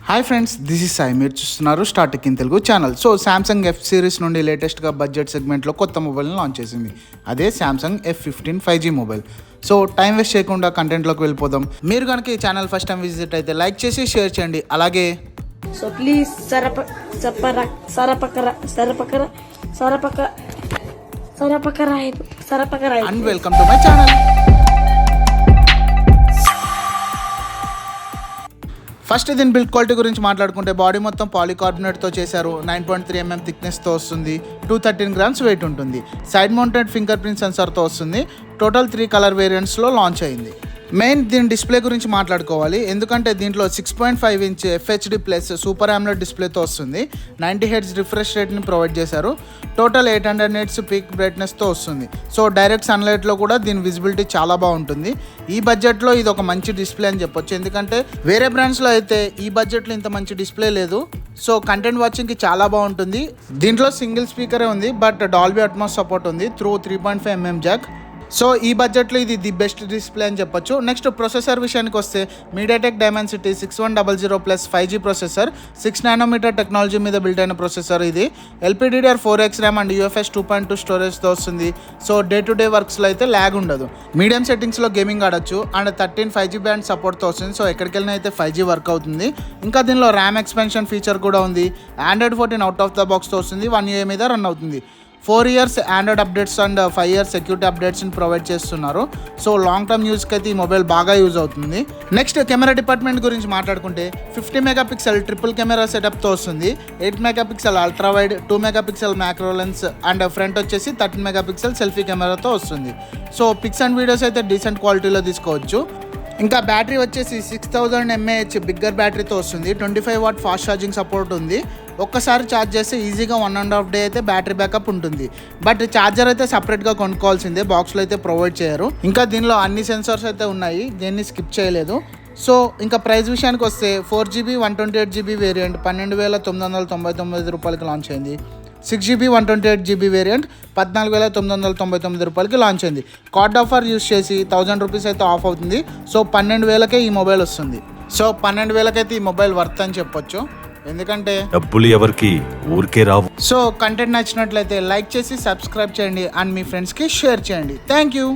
Hi friends, this is Sai. మీరు చూస్తున్నారు Startek in Telugu channel. So Samsung F series నుండి లేటెస్ట్గా బడ్జెట్ సెగ్మెంట్లో కొత్త మొబైల్ని లాంచ్ చేసింది. అదే Samsung F15 5G mobile. So time waste చేయకుండా కంటెంట్లోకి వెళ్ళిపోదాం. మీరు కనుక ఈ ఛానల్ ఫస్ట్ టైం విజిట్ అయితే లైక్ చేసి షేర్ చేయండి. అలాగే సో ప్లీజ్ సరపకరా and welcome to my channel. First దీని బిల్డ్ క్వాలిటీ గురించి మాట్లాడుకుంటే బాడీ మొత్తం పాలికార్బోనేట్తో చేశారు. 9.3 mm థిక్నెస్తో వస్తుంది. 213 grams వెయిట్ ఉంటుంది. సైడ్ మౌంటెడ్ ఫింగర్ ప్రింట్ సెన్సార్తో వస్తుంది. టోటల్ 3 కలర్ వేరియంట్స్లో లాంచ్ అయింది. మెయిన్ దీని డిస్ప్లే గురించి మాట్లాడుకోవాలి, ఎందుకంటే దీంట్లో 6.5 inch FHD plus super AMOLED డిస్ప్లేతో వస్తుంది. 90 Hz రిఫ్రెష్ రేట్ని ప్రొవైడ్ చేశారు. టోటల్ 800 nits పీక్ బ్రైట్నెస్తో వస్తుంది. సో డైరెక్ట్ సన్లైట్లో కూడా దీని విజిబిలిటీ చాలా బాగుంటుంది. ఈ బడ్జెట్లో ఇది ఒక మంచి డిస్ప్లే అని చెప్పొచ్చు, ఎందుకంటే వేరే బ్రాండ్స్లో అయితే ఈ బడ్జెట్లో ఇంత మంచి డిస్ప్లే లేదు. సో కంటెంట్ వాచింగ్కి చాలా బాగుంటుంది. దీంట్లో సింగిల్ స్పీకరే ఉంది, బట్ డాల్బీ అట్మాస్ సపోర్ట్ ఉంది త్రూ 3.5 mm జాక్. సో ఈ బడ్జెట్లో ఇది ది బెస్ట్ డిస్ప్లే అని చెప్పొచ్చు. నెక్స్ట్ ప్రొసెసర్ విషయానికి వస్తే MediaTek Dimensity 6100 plus 5G processor, 6 nm technology మీద బిల్డ్ అయిన ప్రొసెసర్ ఇది. LPDDR4X ర్యామ్ అండ్ UFS 2.2 స్టోరేజ్తో వస్తుంది. సో డే టు డే వర్క్స్లో అయితే ల్యాగ్ ఉండదు. మీడియం సెట్టింగ్స్లో గేమింగ్ ఆడొచ్చు. అండ్ 13 5G బ్యాండ్ సపోర్ట్తో వస్తుంది. సో ఎక్కడికి వెళ్ళినా అయితే 5G వర్క్ అవుతుంది. ఇంకా దీనిలో ర్యామ్ ఎక్స్పెన్షన్ ఫీచర్ కూడా ఉంది. Android 14 అవుట్ ఆఫ్ ద బాక్స్తో వస్తుంది. 1 UA మీద రన్ అవుతుంది. 4 years Android updates and 5 years security అప్డేట్స్ని ప్రొవైడ్ చేస్తున్నారు. సో లాంగ్ టర్మ్ యూస్కి అయితే ఈ మొబైల్ బాగా యూజ్ అవుతుంది. నెక్స్ట్ కెమెరా డిపార్ట్మెంట్ గురించి మాట్లాడుకుంటే 50 MP ట్రిపుల్ కెమెరా సెటప్తో వస్తుంది. 8 MP ultra wide, 2 MP macro lens and front వచ్చేసి 13 MP సెల్ఫీ కెమెరాతో వస్తుంది. సో పిక్స్ అండ్ వీడియోస్ అయితే డీసెంట్ క్వాలిటీలో తీసుకోవచ్చు. ఇంకా బ్యాటరీ వచ్చేసి 6000 mAh బిగ్గర్ బ్యాటరీతో వస్తుంది. 25 watt ఫాస్ట్ ఛార్జింగ్ సపోర్ట్ ఉంది. ఒక్కసారి ఛార్జ్ చేస్తే ఈజీగా 1.5 day అయితే బ్యాటరీ బ్యాకప్ ఉంటుంది. బట్ ఛార్జర్ అయితే సపరేట్గా కొనుక్కోవాల్సిందే, బాక్స్లో అయితే ప్రొవైడ్ చేయరు. ఇంకా దీనిలో అన్ని సెన్సార్స్ అయితే ఉన్నాయి, దీన్ని స్కిప్ చేయలేదు. సో ఇంకా ప్రైస్ విషయానికి వస్తే 4GB 128GB వేరియంట్ 12,999 రూపాయలకి లాంచ్ అయింది. 6GB 128GB వేరియంట్ 14,999 రూపాయలకి లాంచ్ అయింది. కార్డ్ ఆఫర్ యూస్ చేసి 1000 రూపీస్ అయితే ఆఫ్ అవుతుంది. సో 12,000కే ఈ మొబైల్ వస్తుంది. సో 12,000కి అయితే ఈ మొబైల్ వర్త్ అని చెప్పొచ్చు, ఎందుకంటే డబ్బులు ఎవరికి ఊరికే రావు. సో కంటెంట్ నచ్చినట్లయితే లైక్ చేసి సబ్స్క్రైబ్ చేయండి అండ్ మీ ఫ్రెండ్స్కి షేర్ చేయండి. Thank you.